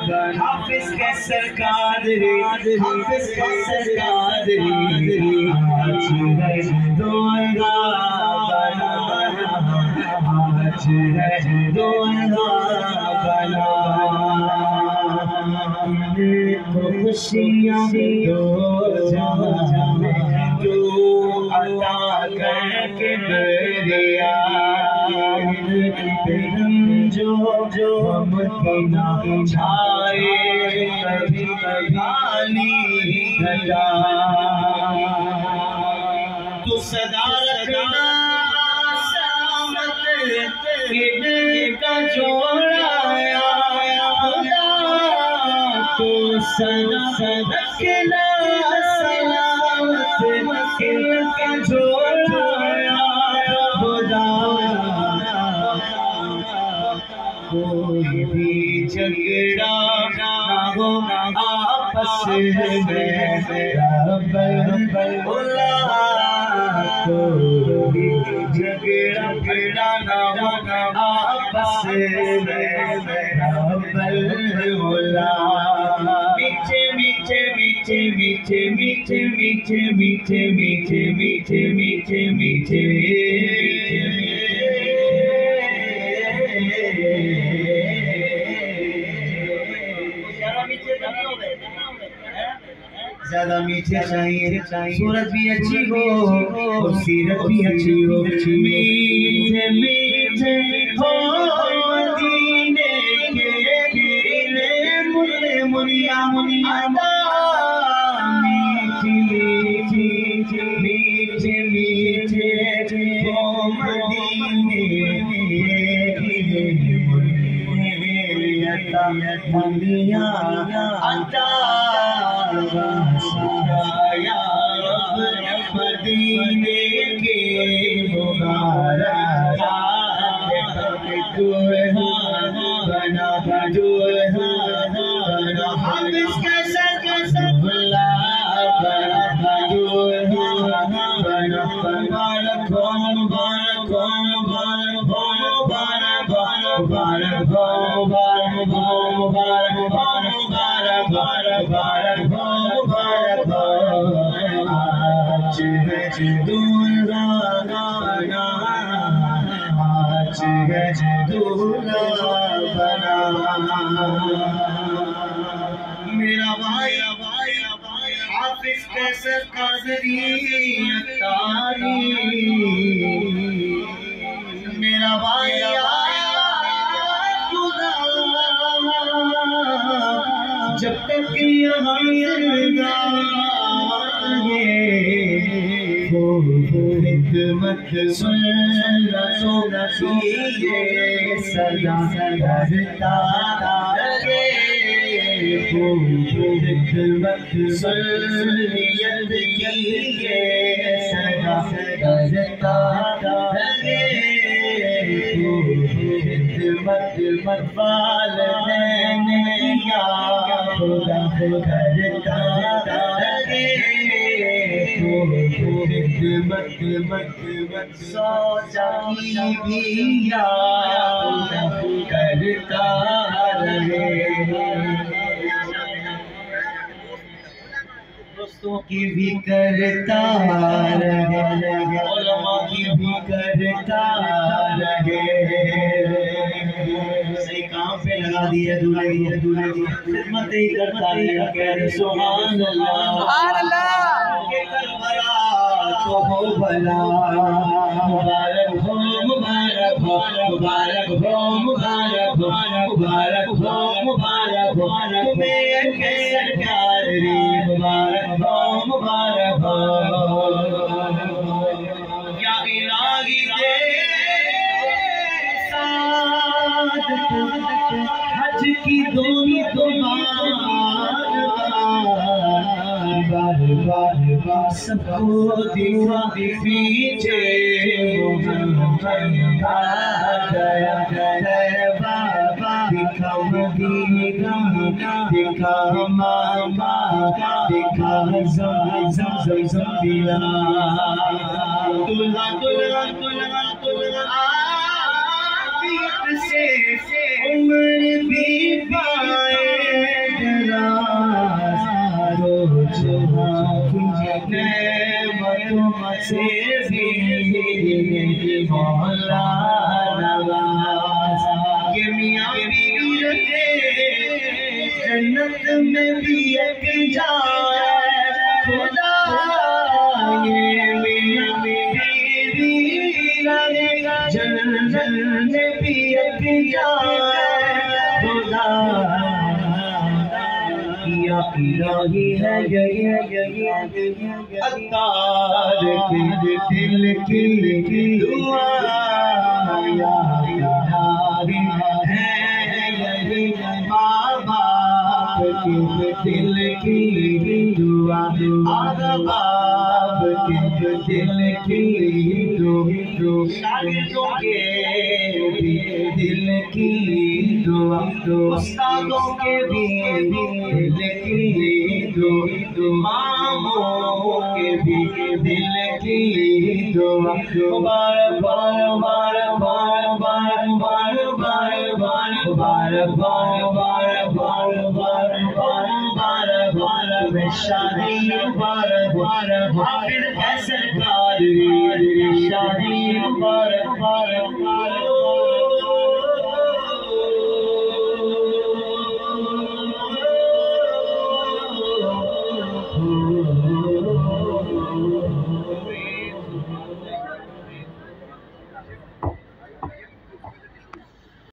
हाफिज कैसर कादरी, हाफिज कैसर कादरी, आज है दूल्हा बना, आज है दूल्हा बना। तो खुशियाँ दो जहां में जो अता करके बरिया, जो मदीना छाए कभी कभी घटा। तू सदा रखना सलामत का जोड़ाया, तो सदा रखना सलामत का जोड़ाया। कोई भी झगड़ा ना हो आपस में, बोला कोई भी झगड़ा ना हो आपस में, बोला मीठे मीठे मीठे मीठे मीठे मीठे मीठे मीठे मीठे मीठे मीठे ज्यादा मीठे चाहिए, सूरत भी अच्छी हो और सीरत भी अच्छी हो। मीठे मीठे हो मदीने के मुन्ने मुनिया मुनिया, मीठी मीठी मीठे मीठे हो मदीने के मुनिया अता मदीने के मुबारक बना बना। हाफिज कैसर कैसर बना मुबारक हो मुबारक हो मुबारक हो मुबारक हो मुबारक हो मुबारक हो मुबारक मुबारक हो मुबारक हो। आज है दूल्हा बना, आज है दूल्हा बना। मेरा भाई हाफिज कैसर कादरी अत्तारी, मेरा भाई जब तक यहाँ खिदमत सुनना चाहिए, सदा करता रहे। खिदमत सुनियत कीजिए, सदा करता रहे। खिदमत मतवाल किया खुदा करता रहे। खिदमत मत सोचा भी करता रहे। दोस्तों की भी करता रहे, उलमा की भी करता रहे। सही काम पे लगा दिया दूल्हे की खिदमत ही करता है। कह सुभान अल्लाह तो हो भला। मुबारक हो मुबारक हो मुबारक हो मुबारक हो मुबारक हो मुबारक हो तुम्हें कैसर कादरी, मुबारक हो मुबारक हो। या इलाही दे सादत हज की दोनों बार बार सबको दिखा पीछे गया है बाबा। दिखा मदीना दिखा मामा दिखा ज़म दिया। दुल्हा दुल्हा दुल्हा दुल्हा आफियत से उम्र भी पाए, जन्नत में भी एक जाए खुदा, ये मियां बीवी जन्नत में भी एक जाए खुदा, या इलाही है यही अत्तार के दिल की दुआ, या इलाही है यही माँ बाप के दिल की दुआ, बाप के दिल की शागिर्दों के भी दिल की दुआ, उस्तादों के भी दिल की मामों के भी दिल की दुआ, मुबारक मुबारक मुबारक मुबारक मुबारक मुबारक मुबारक मुबारक मुबारक शादी मुबारक हाफिज कैसर कादरी शादी मुबारक मुबारक